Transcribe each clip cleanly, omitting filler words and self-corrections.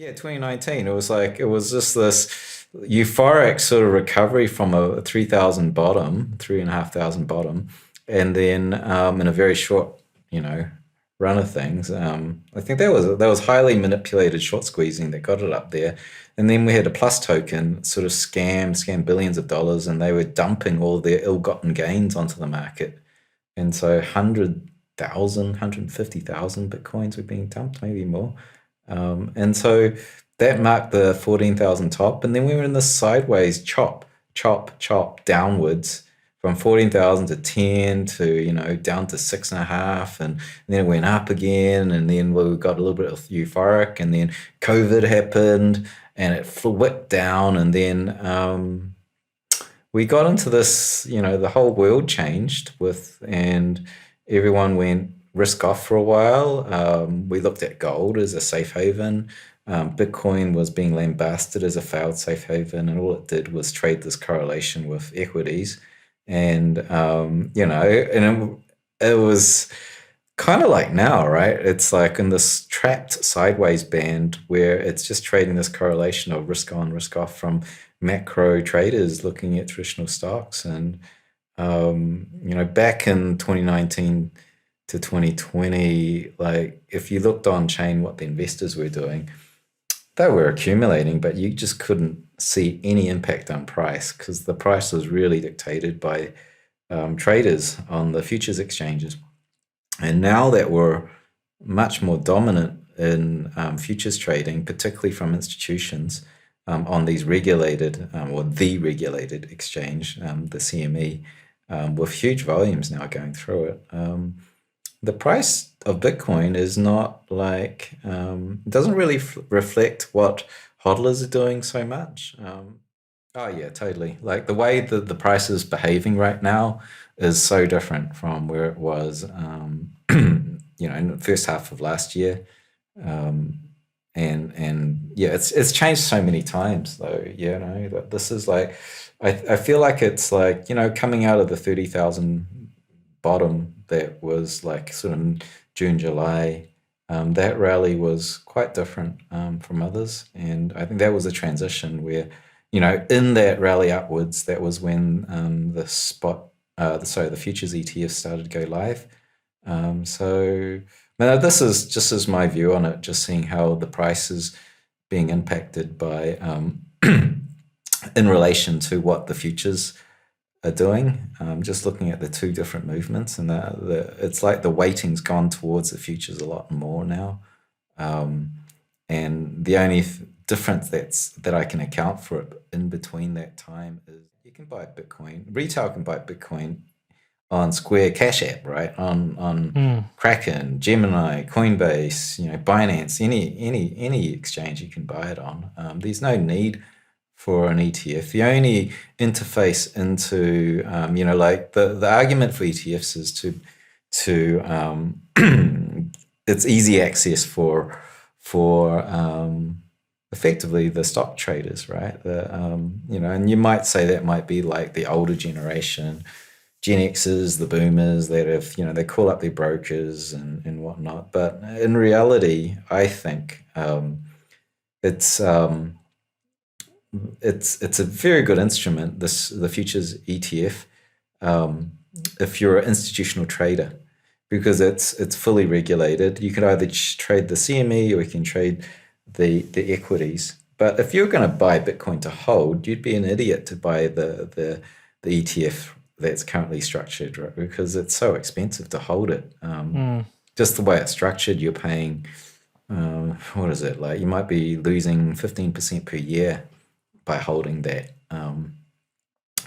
Yeah, 2019. It was just this euphoric sort of recovery from a 3,000 bottom, 3,500 bottom, and then in a very short, you know, run of things, I think that was highly manipulated short squeezing that got it up there, and then we had a plus token sort of scam billions of dollars, and they were dumping all their ill-gotten gains onto the market, and so 100,000, bitcoins were being dumped, maybe more. And so that marked the 14,000 top. And then we were in this sideways chop downwards from 14,000 to 10 to, down to 6.5. And then it went up again. And then we got a little bit of euphoric. And then COVID happened and it whipped down. And then we got into this, the whole world changed and everyone went risk off for a while. We looked at gold as a safe haven. Bitcoin was being lambasted as a failed safe haven, and all it did was trade this correlation with equities. And, it was kind of like now, right? It's like in this trapped sideways band where it's just trading this correlation of risk on, risk off from macro traders looking at traditional stocks. And, back in 2019 to 2020, like if you looked on chain what the investors were doing, they were accumulating, but you just couldn't see any impact on price because the price was really dictated by traders on the futures exchanges. And now that we're much more dominant in futures trading, particularly from institutions on these regulated or the regulated exchange, the CME, with huge volumes now going through it. The price of Bitcoin is not like, doesn't really reflect what hodlers are doing so much. Oh yeah, totally. Like the way that the price is behaving right now is so different from where it was, in the first half of last year. Um, and yeah, it's changed so many times though. That this is like, I feel like it's like, coming out of the 30,000 bottom that was like sort of June, July. That rally was quite different from others, and I think that was a transition where, in that rally upwards, that was when the futures ETF started to go live. So, now this is just as my view on it, just seeing how the price is being impacted by in relation to what the futures are doing. Just looking at the two different movements, and it's like the weighting's gone towards the futures a lot more now. Um, and the only difference that I can account for it in between that time is you can buy Bitcoin. Retail can buy Bitcoin on Square Cash App, right? On Mm. Kraken, Gemini, Coinbase, Binance, any exchange you can buy it on. There's no need for an ETF. The only interface into, like the argument for ETFs is to it's easy access for effectively the stock traders, right? And you might say that might be like the older generation, Gen Xers, the boomers that have, they call up their brokers and whatnot. But in reality, I think it's um, it's a very good instrument. The futures ETF, um, if you're an institutional trader, because it's fully regulated. You can either trade the CME or you can trade the equities. But if you're going to buy Bitcoin to hold, you'd be an idiot to buy the ETF that's currently structured, right? Because it's so expensive to hold it. Mm. Just the way it's structured, you're paying, what is it? Like you might be losing 15% per year by holding that,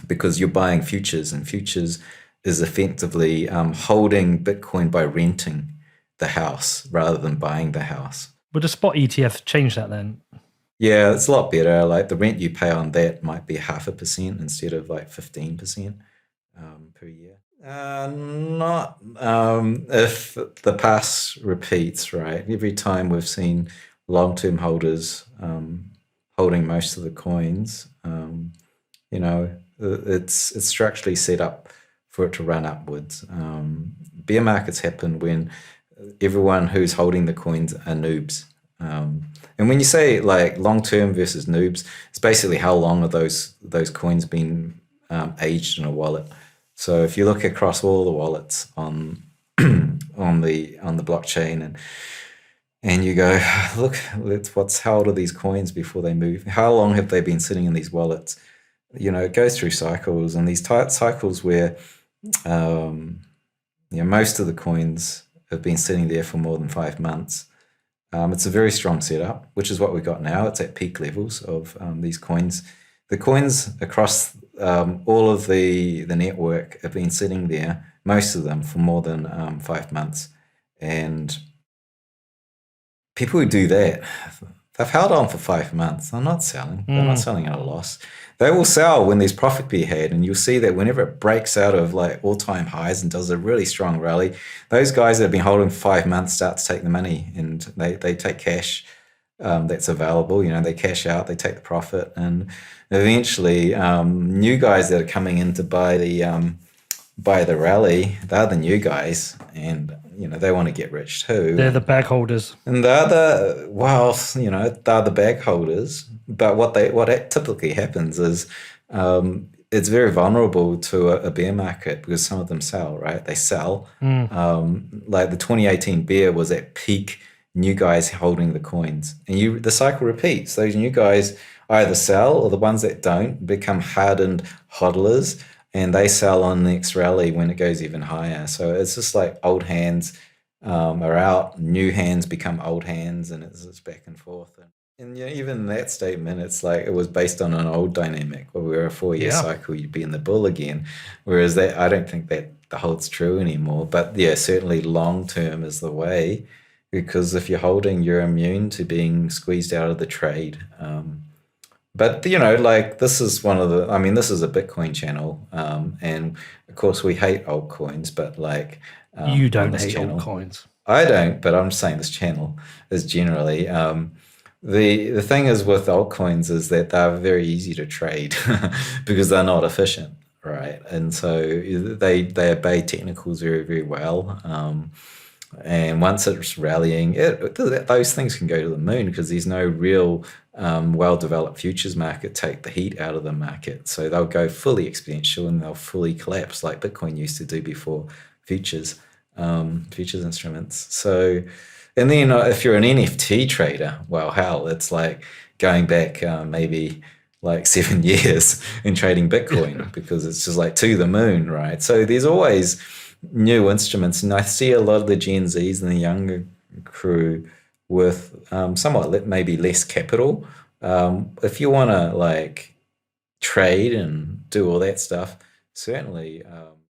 because you're buying futures, and futures is effectively holding Bitcoin by renting the house rather than buying the house. Would a spot ETF change that then? Yeah, it's a lot better. Like the rent you pay on that might be 0.5% instead of like 15% per year. Not if the past repeats, right? Every time we've seen long-term holders holding most of the coins, it's structurally set up for it to run upwards. Bear markets happen when everyone who's holding the coins are noobs. And when you say like long term versus noobs, it's basically how long are those coins been aged in a wallet. So if you look across all the wallets on on the blockchain, and you go, look, what's how old are these coins before they move? How long have they been sitting in these wallets? It goes through cycles, and these tight cycles where um, most of the coins have been sitting there for more than 5 months. It's a very strong setup, which is what we've got now. It's at peak levels of these coins. The coins across all of the network have been sitting there, most of them, for more than 5 months. And people who do that, they've held on for 5 months. They're not selling. They're not selling at a loss. They will sell when there's profit to be had, and you'll see that whenever it breaks out of like all-time highs and does a really strong rally, those guys that have been holding for 5 months start to take the money, and they take cash that's available. They cash out, they take the profit, and eventually new guys that are coming in to buy the rally, they're the new guys, and they want to get rich too. They're the bag holders. And they're they're the bag holders. But what typically happens is it's very vulnerable to a bear market because some of them sell, right? They sell. Like the 2018 bear was at peak new guys holding the coins. And the cycle repeats. Those new guys either sell, or the ones that don't become hardened hodlers, and they sell on the next rally when it goes even higher. So it's just like old hands are out, new hands become old hands, and it's just back and forth. And even that statement, it's like it was based on an old dynamic where we were a 4-year cycle, you'd be in the bull again. Whereas I don't think that holds true anymore. But yeah, certainly long term is the way, because if you're holding, you're immune to being squeezed out of the trade. But like this is this is a Bitcoin channel, and of course we hate altcoins, but like You on don't this hate channel, altcoins. I don't, but I'm saying this channel is generally the thing is with altcoins is that they're very easy to trade because they're not efficient, right? And so they obey technicals very, very well. And once it's rallying, those things can go to the moon because there's no real well-developed futures market take the heat out of the market. So they'll go fully exponential and they'll fully collapse like Bitcoin used to do before futures instruments. So, and then if you're an NFT trader, well, hell, it's like going back maybe like 7 years and trading Bitcoin because it's just like to the moon, right? So there's always new instruments, and I see a lot of the Gen Zs and the younger crew with somewhat maybe less capital. If you want to like trade and do all that stuff, certainly